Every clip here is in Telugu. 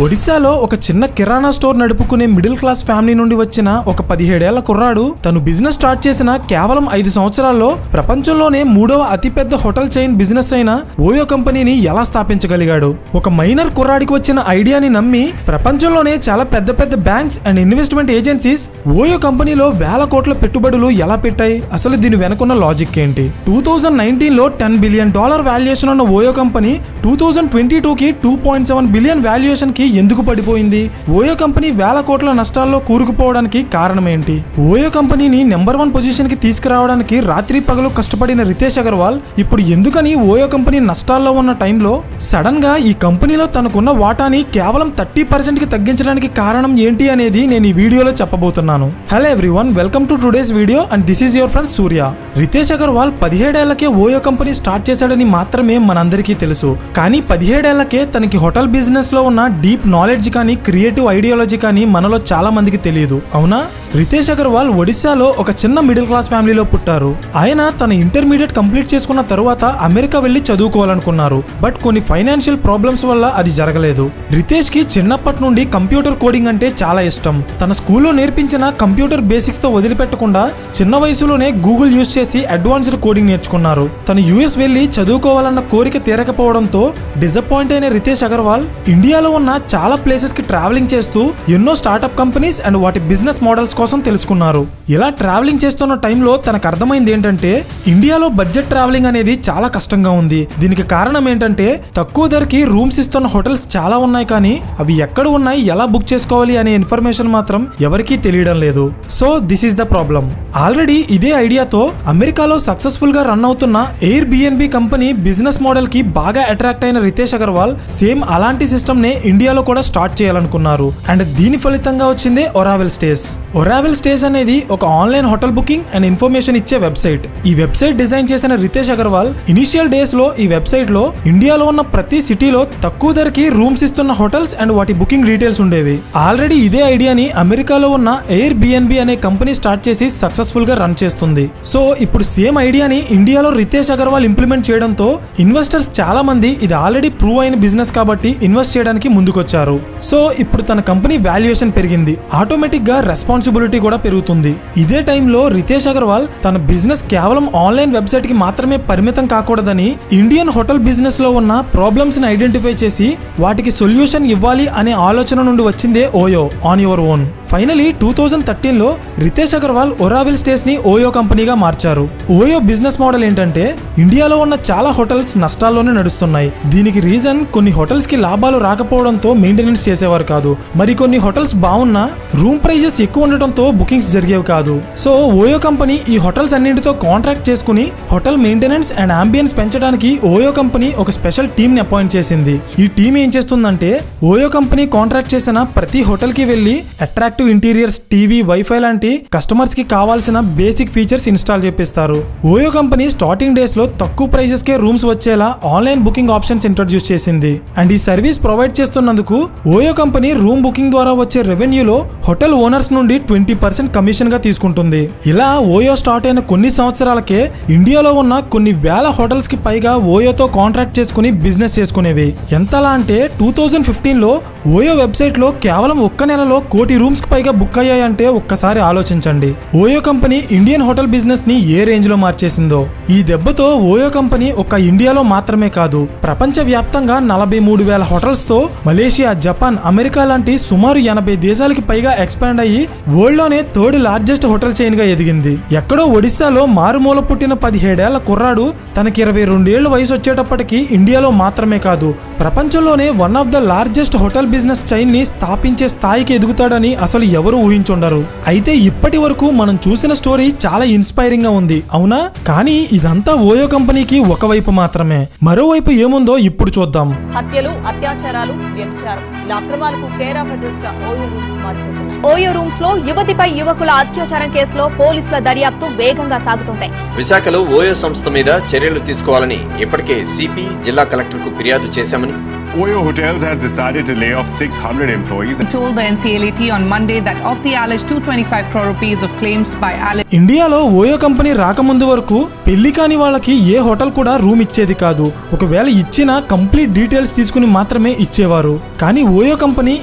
ఒడిశాలో ఒక చిన్న కిరాణా స్టోర్ నడుపుకునే మిడిల్ క్లాస్ ఫ్యామిలీ నుండి వచ్చిన ఒక 17 ఏళ్ల కుర్రాడు తను బిజినెస్ స్టార్ట్ చేసిన కేవలం 5 సంవత్సరాల్లో ప్రపంచంలోనే 3వ అతిపెద్ద హోటల్ చైన్ బిజినెస్ అయిన ఓయో కంపెనీని ఎలా స్థాపించగలిగాడు. ఒక మైనర్ కుర్రాడికి వచ్చిన ఐడియాని నమ్మి ప్రపంచంలోనే చాలా పెద్ద పెద్ద banks and investment agencies OYO కంపెనీలో వేల కోట్ల పెట్టుబడులు ఎలా పెట్టాయి, అసలు దీని వెనుకున్న లాజిక్ ఏంటి? 2019లో $10 బిలియన్ వాల్యుయేషన్ ఉన్న ఓయో కంపెనీ 2022కి 2.7 బిలియన్ వాల్యుయేషన్ కి ఎందుకు పడిపోయింది? ఓయో కంపెనీ వేల కోట్ల నష్టాల్లో కూరుకుపోవడానికి కారణం ఏంటి? ఓయో కంపెనీని నెంబర్ 1 పొజిషన్ కి తీసుకురావడానికి రాత్రి పగలు కష్టపడిన రితేష్ అగర్వాల్ ఇప్పుడు ఎందుకని ఓయో కంపెనీ నష్టాల్లో ఉన్న టైంలో సడన్ గా ఈ కంపెనీలో తనకున్న వాటాని కేవలం 30% కి తగ్గించడానికి కారణం ఏంటి అనేది నేను ఈ వీడియోలో చెప్పబోతున్నాను. Hello everyone, welcome to today's video and this is your friend Surya. Ritesh Agarwal 17 ఏళ్లకే ఓయో కంపెనీ స్టార్ట్ చేశాడని మాత్రమే మనందరికీ తెలుసు. కానీ 17 ఏళ్లకే తనకి హోటల్ బిజినెస్ లో ఉన్న డీప్ నాలెడ్జ్ కానీ క్రియేటివ్ ఐడియాలజీ కానీ మనలో చాలా మందికి తెలియదు, అవునా? రితేష్ అగర్వాల్ ఒడిశాలో ఒక చిన్న మిడిల్ క్లాస్ ఫ్యామిలీలో పుట్టారు. ఆయన తన ఇంటర్మీడియట్ కంప్లీట్ చేసుకున్న తరువాత అమెరికా వెళ్లి చదువుకోవాలనుకున్నారు. బట్ కొన్ని ఫైనాన్షియల్ ప్రాబ్లమ్స్ వల్ల అది జరగలేదు. రితేష్ కి చిన్నప్పటి నుండి కంప్యూటర్ కోడింగ్ అంటే చాలా ఇష్టం. తన స్కూల్లో నేర్పించిన కంప్యూటర్ బేసిక్స్ తో వదిలిపెట్టకుండా చిన్న వయసులోనే గూగుల్ యూజ్ చేసి అడ్వాన్స్డ్ కోడింగ్ నేర్చుకున్నారు. తను యుఎస్ వెళ్లి చదువుకోవాలన్న కోరిక తీరకపోవడంతో డిసప్పాయింట్ అయిన రితేష్ అగర్వాల్ ఇండియాలో ఉన్న చాలా ప్లేసెస్ కి ట్రావెలింగ్ చేస్తూ ఎన్నో స్టార్ట్అప్ కంపెనీస్ అండ్ వాటి బిజినెస్ మోడల్స్ కోసం తెలుసుకున్నారు. ఇలా ట్రావెలింగ్ చేస్తున్న టైంలో తనకు అర్థమైంది ఏంటంటే ఇండియాలో బడ్జెట్ ట్రావెలింగ్ అనేది చాలా కష్టంగా ఉంది. దీనికి కారణం ఏంటంటే తక్కువ ధరకి రూమ్స్ ఇస్తున్న హోటల్స్ చాలా ఉన్నాయి, కానీ అవి ఎక్కడ ఉన్నాయి, ఎలా బుక్ చేసుకోవాలి అనే ఇన్ఫర్మేషన్ మాత్రం ఎవరికీ తెలియడం లేదు. So this is the problem. Already ఇదే ఐడియాతో అమెరికాలో సక్సెస్ఫుల్ గా రన్ అవుతున్న air BNB company business model కి బాగా అట్రాక్ట్ అయిన రితేష్ అగర్వాల్ సేమ్ అలాంటి సిస్టమ్ నే ఇండియాలో కూడా స్టార్ట్ చేయాలనుకున్నారు. అండ్ దీని ఫలితంగా వచ్చిందే ఒరావెల్ స్టేస్. ఒరావెల్ స్టేస్ అనేది ఒక online hotel booking and information ఇచ్చే వెబ్సైట్. ఈ వెబ్సైట్ డిజైన్ చేసిన రితేష్ అగర్వాల్ ఇనిషియల్ డేస్ లో ఈ వెబ్సైట్ లో ఇండియాలో ఉన్న ప్రతి సిటీలో తక్కువ ధరకి రూమ్స్ ఇస్తున్న హోటల్స్ అండ్ వాటి బుకింగ్ డీటెయిల్స్ ఉండేవి. ఆల్రెడీ ఇదే ఐడియాని అమెరికాలో ఉన్న ఎయిర్ బిఎన్బి అనే కంపెనీ స్టార్ట్ చేసి సక్సెస్ఫుల్ గా రన్ చేస్తుంది. సో ఇప్పుడు సేమ్ ఐడియాని ఇండియాలో రితేష్ అగర్వాల్ ఇంప్లిమెంట్ చేయడంతో ఇన్వెస్టర్స్ చాలా మంది ఇది ఆల్రెడీ ప్రూవ్ అయిన బిజినెస్ కాబట్టి ఇన్వెస్ట్ చేయడానికి ముందుకొచ్చారు. సో ఇప్పుడు తన కంపెనీ వాల్యుయేషన్ పెరిగింది, ఆటోమేటిక్ గా రెస్పాన్సిబిలిటీ కూడా పెరుగుతుంది. ఇదే టైంలో రితేష్ అగర్వాల్ తన బిజినెస్ కేవలం ఆన్లైన్ వెబ్సైట్ కి మాత్రమే పరిమితం కాకూడదని ఇండియన్ హోటల్ బిజినెస్ లో ఉన్న ప్రాబ్లమ్స్ ని ఐడెంటిఫై చేసి వాటికి సొల్యూషన్ ఇవ్వాలి అనే ఆలోచన నుండి వచ్చిందే OYO on your own. Finally 2013లో రితేష్ అగర్వాల్ ఒరావెల్ స్టేస్ ని ఓయో కంపెనీగా మార్చారు. ఓయో బిజినెస్ మోడల్ ఏంటంటే ఇండియాలో ఉన్న చాలా హోటల్స్ నష్టాల్లోనే నడుస్తున్నాయి. దీనికి రీజన్ కొన్ని హోటల్స్ కి లాభాలు రాకపోవడంతో మెయింటెనెన్స్ చేసేవారు కాదు, మరికొన్ని హోటల్స్ బాగున్నా రూమ్ ప్రైజెస్ ఎక్కువ ఉండటంతో బుకింగ్స్ జరిగేవి కాదు. సో ఓయో కంపెనీ ఈ హోటల్స్ అన్నింటితో కాంట్రాక్ట్ చేసుకుని హోటల్ మెయింటెనెన్స్ అండ్ అంబియన్స్ పెంచడానికి ఓయో కంపెనీ ఒక స్పెషల్ టీమ్ ని అపాయింట్ చేసింది. ఈ టీమ్ ఏం చేస్తుందంటే ఓయో కంపెనీ కాంట్రాక్ట్ చేసిన ప్రతి హోటల్ కి వెళ్లి అట్రాక్టివ్ ఇంటీరియర్స్, టీవీ, వైఫై లాంటి కస్టమర్స్ కి కావాల్సిన బేసిక్ ఫీచర్స్ ఇన్స్టాల్ చేపిస్తారు. ఓయో కంపెనీ స్టార్టింగ్ డేస్ లో తక్కువ ప్రైజెస్ కే రూమ్స్ వచ్చేలా ఆన్లైన్ బుకింగ్ ఆప్షన్స్ ఇంట్రొడ్యూస్ చేసింది. అండ్ ఈ సర్వీస్ ప్రొవైడ్ చేస్తున్నందుకు ఓయో కంపెనీ రూమ్ బుకింగ్ ద్వారా వచ్చే రెవెన్యూలో హోటల్ ఓనర్స్ నుండి 20% కమిషన్ గా తీసుకుంటుంది. ఇలా ఓయో స్టార్ట్ అయిన కొన్ని సంవత్సరాలకే ఇండియాలో ఉన్న కొన్ని వేల హోటల్స్ కి పైగా ఓయోతో కాంట్రాక్ట్ చేసుకుని బిజినెస్ చేసుకునేవి. ఎంతలా అంటే 2015లో ఓయో వెబ్సైట్ లో కేవలం ఒక్క నెలలో 1 కోటి రూమ్స్ కి పైగా బుక్ అయ్యాయంటే ఒక్కసారి ఆలోచించండి. OYO company Indian hotel business ని ఏ రేంజ్ లో మార్చేసిందో. ఈ దెబ్బతో ఓయో కంపెనీ ఒక్క ఇండియాలో మాత్రమే కాదు, ప్రపంచ వ్యాప్తంగా 43,000 హోటల్స్ తో మలేషియా, జపాన్, అమెరికా లాంటి సుమారు 80 దేశాలకి పైగా ఎక్స్పాండ్ అయ్యి వరల్డ్ లోనే 3rd లార్జెస్ట్ హోటల్ చైన్ గా ఎదిగింది. ఎక్కడో ఒడిశాలో మారుమూల పుట్టిన 17 ఏళ్ల కుర్రాడు తనకి 22 ఏళ్ల వయసు వచ్చేటప్పటికి ఇండియాలో మాత్రమే కాదు ప్రపంచంలోనే one of the largest hotel business chain ని స్థాపించే స్థాయికి ఎదుగుతాడని అసలు ఎవరు ఊహించుండరు. అయితే ఇప్పటి వరకు మనం చూసిన స్టోరీ చాలా ఇన్స్పైరింగ్ గా ఉంది, అవునా? కానీ ఇదంతా ఓయో కంపెనీకి ఒకవైపు మాత్రమే. మరోవైపు ఏముందో ఇప్పుడు చూద్దాం. హత్యలు, అత్యాచారాలు, వ్యభిచారం ఇలా అక్రమాలకు కేర్ ఆఫ్ అడ్రస్ గా ఓయో రూమ్స్ మారిపోతున్నాయి. ఓయో రూమ్స్ లో యువతిపై యువకుల అత్యాచారం కేసులో పోలీసుల దర్యాప్తు వేగంగా సాగుతుంటాయి. విశాఖలో ఓయో సంస్థ మీద చర్యలు తీసుకోవాలని ఇప్పటికే సిపి, జిల్లా కలెక్టర్ కు ఫిర్యాదు చేశామని Oyo Hotels has decided to lay off 600 employees. Told the NCLAT on Monday that of the alleged 225 crore rupees of claims by alleged ఇండియాలో ఓయో కంపెనీ రాకముందు వరకు పెళ్లి కాని వాళ్ళకి ఏ హోటల్ కూడా రూమ్ ఇచ్చేది కాదు. ఒకవేళ ఇచ్చినా కంప్లీట్ డీటెయిల్స్ తీసుకుని మాత్రమే ఇచ్చేవారు. కానీ ఓయో కంపెనీ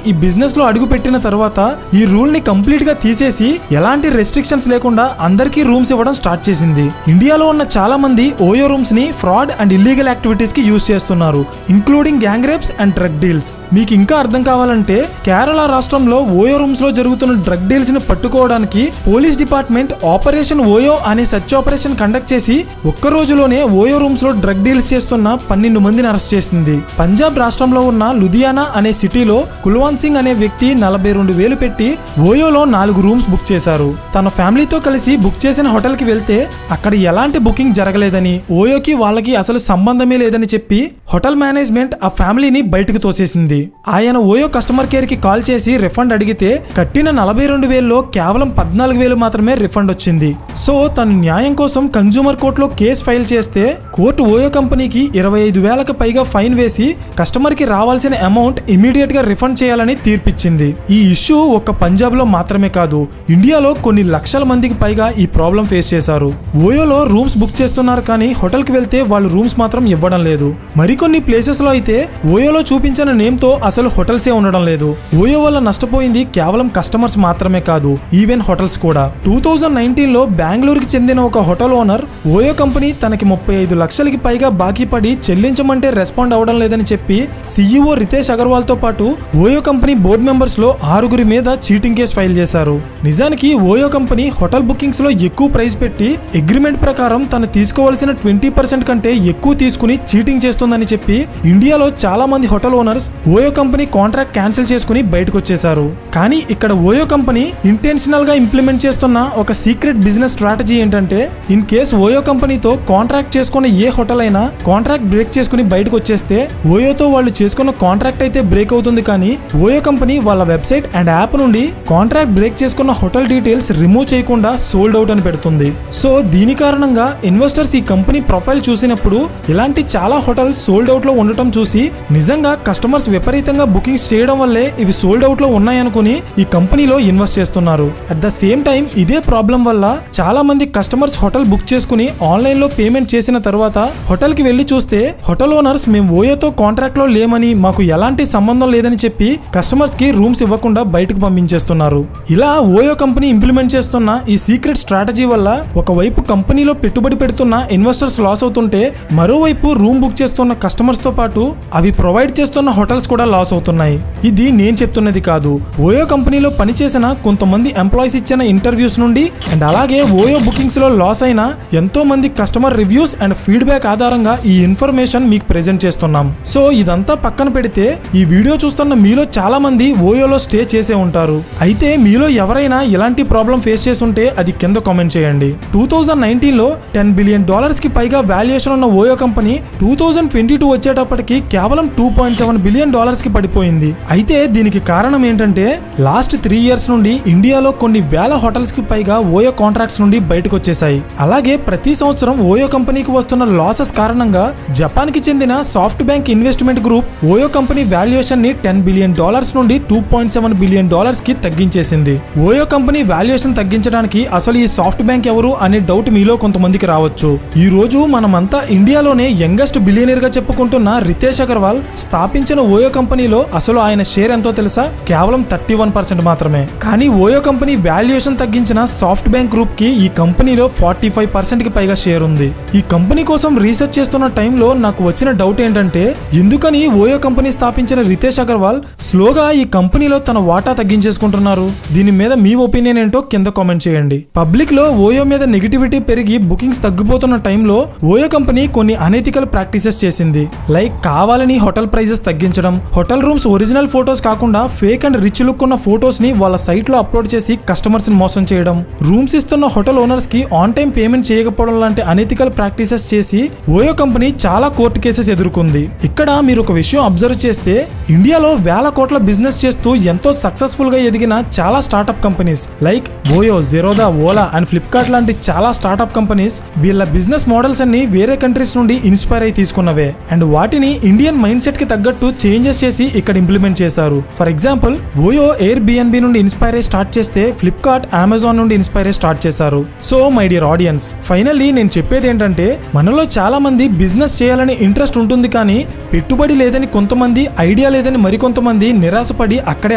ఈ బిజినెస్ లో అడుగు పెట్టిన తర్వాత ఈ రూల్ ని కంప్లీట్ గా తీసేసి ఎలాంటి రెస్ట్రిక్షన్స్ లేకుండా అందరికీ రూమ్స్ ఇవ్వడం స్టార్ట్ చేసింది. ఇండియాలో ఉన్న చాలా మంది ఓయో రూమ్స్ ని ఫ్రాడ్ అండ్ ఇల్లీగల్ యాక్టివిటీస్ కి యూజ్ చేస్తున్నారు, including gang rapes and drug deals. మీకు ఇంకా అర్థం కావాలంటే కేరళ రాష్ట్రంలో ఓయో రూమ్స్ లో జరుగుతున్న డ్రగ్ డీల్స్ ని పట్టుకోవడానికి పోలీస్ డిపార్ట్మెంట్ ఆపరేషన్ ఓయో అనే సర్చ్ ఆపరేషన్ కండక్ట్ చేసి ఒక్క రోజులోనే ఓయో రూమ్స్ లో డ్రగ్ డీల్స్ చేస్తున్న 12 మందిని అరెస్ట్ చేసింది. పంజాబ్ రాష్ట్రంలో ఉన్న లుధియానా అనే సిటీలో కుల్వాన్ సింగ్ అనే వ్యక్తి 42,000 పెట్టి ఓయోలో 4 రూమ్స్ బుక్ చేశారు. తన ఫ్యామిలీతో కలిసి బుక్ చేసిన హోటల్ కి వెళ్తే అక్కడ ఎలాంటి బుకింగ్ జరగలేదని, ఓయోకి వాళ్ళకి అసలు సంబంధమే లేదని చెప్పి హోటల్ మేనేజ్మెంట్ ఆ ఫ్యామిలీని బయటకు తోసేసింది. ఆయన ఓయో కస్టమర్ కేర్ కి కాల్ చేసి రిఫండ్ అడిగితే కట్టిన 42,000లో కేవలం 14,000 మాత్రమే రిఫండ్ వచ్చింది. సో తను న్యాయం కోసం కన్జ్యూమర్ కోర్టులో కేసు ఫైల్ చేస్తే కోర్టు ఓయో కంపెనీకి 25,000కి పైగా ఫైన్ వేసి కస్టమర్ కి రావాల్సిన అమౌంట్ ఇమీడియట్ గా రిఫండ్ చేయాలని తీర్పిచ్చింది. ఈ ఇష్యూ ఒక్క పంజాబ్ లో మాత్రమే కాదు, ఇండియాలో కొన్ని లక్షల మందికి పైగా ఈ ప్రాబ్లం ఫేస్ చేశారు. ఓయోలో రూమ్స్ బుక్ చేస్తున్నారు కానీ హోటల్ కి వెళ్తే వాళ్ళు రూమ్స్ మాత్రం ఇవ్వడం లేదు. మరికొన్ని ప్లేసెస్ లో అయితే ఓయోలో చూపించిన నేమ్ తో అసలు హోటల్సే ఉండడం లేదు. ఓయో వల్ల నష్టపోయింది కేవలం కస్టమర్స్ మాత్రమే కాదు, ఈవెన్ హోటల్స్ కూడా. 2019లో బెంగళూరుకి చెందిన ఒక హోటల్ ఓనర్ ఓయో కంపెనీ తనకి 35 లక్షలకి పైగా బాకీ పడి చెల్లించమంటే రెస్పాండ్ అవడం లేదని చెప్పి CEO రితేష్ అగర్వాల్ తో పాటు ఓయో కంపెనీ బోర్డు మెంబర్స్ లో 6 మీద చీటింగ్ కేసు ఫైల్ చేశారు. నిజానికి ఓయో కంపెనీ హోటల్ బుకింగ్స్ లో ఎక్కువ ప్రైస్ పెట్టి అగ్రిమెంట్ ప్రకారం తను తీసుకోవాల్సిన 20% కంటే ఎక్కువ తీసుకుని చీటింగ్ చేస్తుందని చెప్పి ఇండియాలో చాలా మంది hotel owners OYO company contract cancel చేసుకుని బయటకు వచ్చేశారు. కానీ ఇక్కడ ఓయో కంపెనీ ఇంటెన్షనల్ గా ఇంప్లిమెంట్ చేస్తున్న ఒక సీక్రెట్ బిజినెస్ స్ట్రాటజీ ఏంటంటే, ఇన్ కేస్ ఓయో కంపెనీతో కాంట్రాక్ట్ చేసుకున్న ఏ హోటల్ అయినా కాంట్రాక్ట్ బ్రేక్ చేసుకుని బయటకు వచ్చేస్తే ఓయోతో వాళ్ళు చేసుకున్న కాంట్రాక్ట్ అయితే బ్రేక్ అవుతుంది, కానీ ఓయో కంపెనీ వాళ్ళ వెబ్సైట్ అండ్ యాప్ నుండి కాంట్రాక్ట్ బ్రేక్ చేసుకున్న హోటల్ డీటెయిల్స్ రిమూవ్ చేయకుండా సోల్డ్ అవుట్ అని పెడుతుంది. సో దీని కారణంగా ఇన్వెస్టర్స్ ఈ కంపెనీ ప్రొఫైల్ చూసినప్పుడు ఇలాంటి చాలా హోటల్స్ సోల్డ్ అవుట్ లో ఉండటం చూసి నిజంగా కస్టమర్స్ విపరీతంగా బుకింగ్స్ చేయడం వల్లే ఇవి సోల్డ్ అవుట్ లో ఉన్నాయనుకుని ఈ కంపెనీలో ఇన్వెస్ట్ చేస్తున్నారు. అట్ ద సేమ్ టైం ఇదే ప్రాబ్లం వల్ల చాలా మంది కస్టమర్స్ హోటల్ బుక్ చేసుకుని ఆన్లైన్ లో పేమెంట్ చేసిన తర్వాత హోటల్ కి వెళ్లి చూస్తే హోటల్ ఓనర్స్ మేము ఓయోతో కాంట్రాక్ట్ లో లేమని, మాకు ఎలాంటి సంబంధం లేదని చెప్పి కస్టమర్స్ కి రూమ్స్ ఇవ్వకుండా బయటకు పంపించేస్తున్నారు. ఇలా ఓయో కంపెనీ ఇంప్లిమెంట్ చేస్తున్న ఈ సీక్రెట్ స్ట్రాటజీ వల్ల ఒకవైపు కంపెనీలో పెట్టుబడి పెడుతున్న ఇన్వెస్టర్స్ లాస్ అవుతుంటే, మరోవైపు రూమ్ బుక్ చేస్తున్న కస్టమర్స్ తో పాటు అవి ప్రొవైడ్ చేస్తున్న హోటల్స్ కూడా లాస్ అవుతున్నాయి. ఇది నేను చెప్తున్నది కాదు, ఓయో కంపెనీలో పనిచేసిన కొంతమంది ఎంప్లాయీస్ ఇచ్చిన ఇంటర్వ్యూస్ నుండి అండ్ అలాగే ఓయో బుకింగ్స్ లో లాస్ అయిన ఎంతో మంది కస్టమర్ రివ్యూస్ అండ్ ఫీడ్బ్యాక్ ఆధారంగా ఈ ఇన్ఫర్మేషన్ మీకు ప్రెజెంట్ చేస్తున్నాం. సో ఇదంతా పక్కన పెడితే ఈ వీడియో చూస్తున్న మీలో చాలా మంది ఓయోలో స్టే చేసే ఉంటారు. అయితే మీలో ఎవరైనా ఇలాంటి ప్రాబ్లం ఫేస్ చేసి ఉంటే అది కింద కామెంట్ చేయండి. 2019లో $10 బిలియన్ కి పైగా వాల్యుయేషన్ ఉన్న ఓయో కంపెనీ 2022 వచ్చేటప్పటికి కేవలం $2.7 బిలియన్ కి పడిపోయింది. అయితే దీనికి కారణం ఏంటంటే లాస్ట్ 3 ఇయర్స్ నుండి ఇండియాలో కొన్ని వేల హోటల్స్ కి పైగా ఓయో కాంట్రాక్ట్స్ నుండి బయటకు వచ్చేసాయి. అలాగే ప్రతి సంవత్సరం ఓయో కంపెనీకి వస్తున్న లాసెస్ కారణంగా జపాన్ కి చెందిన soft bank investment group OYO company valuation ని $10 బిలియన్ నుండి $2.7 బిలియన్ కి తగ్గించేసింది. ఓయో కంపెనీ వాల్యుయేషన్ తగ్గించడానికి అసలు ఈ సాఫ్ట్ బ్యాంక్ ఎవరు అనే డౌట్ మీలో కొంతమందికి రావచ్చు. ఈ రోజు మనమంతా ఇండియాలోనే యంగెస్ట్ బిలియనీర్ గా చెప్పుకుంటున్న రితేష్ అగర్వాల్ స్థాపించిన ఓయో కంపెనీలో అసలు ఆయన షేర్ ఎంతో తెలుసా? కేవలం 31% మాత్రమే. కానీ ఓయో కంపెనీ వాల్యుయేషన్ తగ్గించిన సాఫ్ట్ బ్యాంక్ గ్రూప్ కి ఈ కంపెనీలో 45% కి పైగా షేర్ ఉంది. ఈ కంపెనీ కోసం రీసెర్చ్ చేస్తున్న టైంలో నాకు వచ్చిన డౌట్ ఏంటంటే, ఎందుకని ఓయో కంపెనీ స్థాపించిన రితేష్ అగర్వాల్ స్లోగా ఈ కంపెనీలో తన వాటా తగ్గించేసుకుంటున్నారు? దీని మీద మీ ఒపీనియన్ ఏంటో కింద కామెంట్ చేయండి. పబ్లిక్ లో ఓయో మీద నెగిటివిటీ పెరిగి బుకింగ్స్ తగ్గిపోతున్న టైంలో ఓయో కంపెనీ కొన్ని అనెథికల్ ప్రాక్టీసెస్ చేసింది. లైక్ కావాలని హోటల్ ప్రైజెస్ తగ్గించడం, హోటల్ రూమ్స్ ఒరిజినల్ ఫోటోస్ కాకుండా ఫేక్ అండ్ రిచ్ లుక్ ఉన్న ఫోటోస్ ని వాళ్ళ సైట్ లో అప్లోడ్ చేసి కస్టమర్స్ ని మోసం చేయడం, రూమ్స్ ఇస్తున్న హోటల్ ఓనర్స్ కి ఆన్ టైం పేమెంట్ చేయకపోవడం లాంటి అనెథికల్ ప్రాక్టీసెస్ చేసి ఓయో కంపెనీ చాలా కోర్టు కేసెస్ ఎదుర్కొంది. ఇక్కడ మీరు ఒక విషయం అబ్జర్వ్ చేస్తే, ఇండియాలో వేల కోట్ల బిజినెస్ చేస్తూ ఎంతో సక్సెస్ఫుల్ గా ఎదిగిన చాలా startup companies like OYO, Zerodha, Ola and Flipkart లాంటి చాలా స్టార్ట్అప్ కంపెనీస్ వీళ్ళ బిజినెస్ మోడల్స్ అన్ని వేరే కంట్రీస్ నుండి ఇన్స్పైర్ అయి తీసుకున్నవే. అండ్ వాటిని ఇండియన్ మైండ్ సెట్ కి తగ్గట్టు చేంజెస్ చేసి ఇక్కడ ఇంప్లిమెంట్ చేశారు. For example OYO air BNB నుండి ఇన్స్పైర్ అయ్యి స్టార్ట్ చేస్తే ఫ్లిప్కార్ట్ అమెజాన్ నుండి ఇన్స్పైర్ అయ్యి స్టార్ట్ చేశారు. So my dear audience, finally నేను చెప్పేది ఏంటంటే మనలో చాలా మంది బిజినెస్ చేయాలని ఇంట్రెస్ట్ ఉంటుంది, కానీ పెట్టుబడి లేదని కొంతమంది, ఐడియా లేదని మరికొంతమంది నిరాశపడి అక్కడే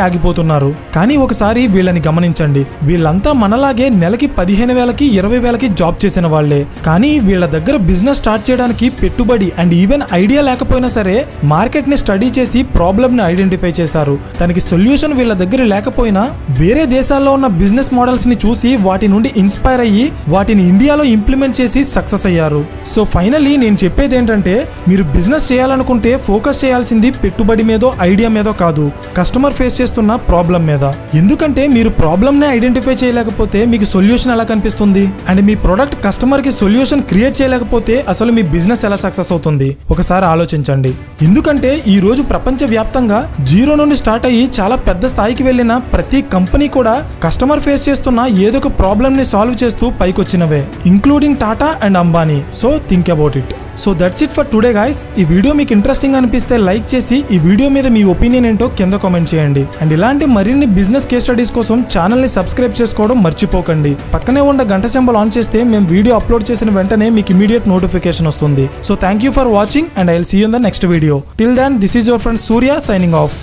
ఆగిపోతున్నారు. కానీ ఒకసారి వీళ్ళని గమనించండి, వీళ్ళంతా మనలాగే నెలకి 15,000కి 20,000కి జాబ్ చేసిన వాళ్లే. కానీ వీళ్ళ దగ్గర బిజినెస్ స్టార్ట్ చేయడానికి పెట్టుబడి అండ్ ఈవెన్ ఐడియా లేకపోయినా సరే మార్కెట్ ని స్టడీ చేసి ప్రాబ్లమ్ ని ఐడెంటిఫై చేశారు. దానికి సొల్యూషన్ వీళ్ళ దగ్గర లేకపోయినా వేరే దేశాల్లో ఉన్న బిజినెస్ మోడల్స్ ని చూసి వాటి నుండి ఇన్స్పైర్ అయ్యి వాటిని ఇండియాలో ఇంప్లిమెంట్ చేసి సక్సెస్ అయ్యారు. సో ఫైనల్లీ నేను చెప్పేది ఏంటంటే మీరు బిజినెస్ చేయాలనుకుంటే ఫోకస్ చేయాల్సింది పెట్టుబడి మీదో ఐడియా మీదో కాదు, కస్టమర్ ఫేస్ చేస్తున్న ప్రాబ్లం మీద. ఎందుకంటే మీరు ప్రాబ్లమ్ ని ఐడెంటిఫై చేయలేకపోతే మీకు సొల్యూషన్ ఎలా కనిపిస్తుంది? అండ్ మీ ప్రొడక్ట్ కస్టమర్ కి సొల్యూషన్ క్రియేట్ చేయలేకపోతే అసలు మీ బిజినెస్ ఎలా సక్సెస్ అవుతుంది? ఒకసారి ఆలోచించండి. ఎందుకంటే ఈ రోజు ప్రపంచ వ్యాప్తంగా జీరో నుండి స్టార్ట్ అయ్యి చాలా పెద్ద స్థాయికి వెళ్ళిన ప్రతి కంపెనీ కూడా కస్టమర్ ఫేస్ చేస్తున్న ఏదో ఒక ప్రాబ్లమ్ ని సాల్వ్ చేస్తూ పైకొచ్చినవే, including Tata and Ambani. So think about it. So that's it for today guys. ఈ వీడియో మీకు ఇంట్రెస్టింగ్ అనిపిస్తే లైక్ చేసి ఈ వీడియో మీద మీ ఒపీనియన్ ఏంటో కింద కామెంట్ చేయండి. అండ్ ఇలాంటి మరిన్ని బిజినెస్ కేస్ స్టడీస్ కోసం ఛానల్ ని సబ్స్క్రైబ్ చేసుకోవడం మర్చిపోకండి. పక్కనే ఉన్న గంట సింబల్ ఆన్ చేస్తే మేము వీడియో అప్లోడ్ చేసిన వెంటనే మీకు ఇమీడియట్ నోటిఫికేషన్ వస్తుంది. So thank you for watching and I will see you in the next video. Till then this is your friend Surya signing of.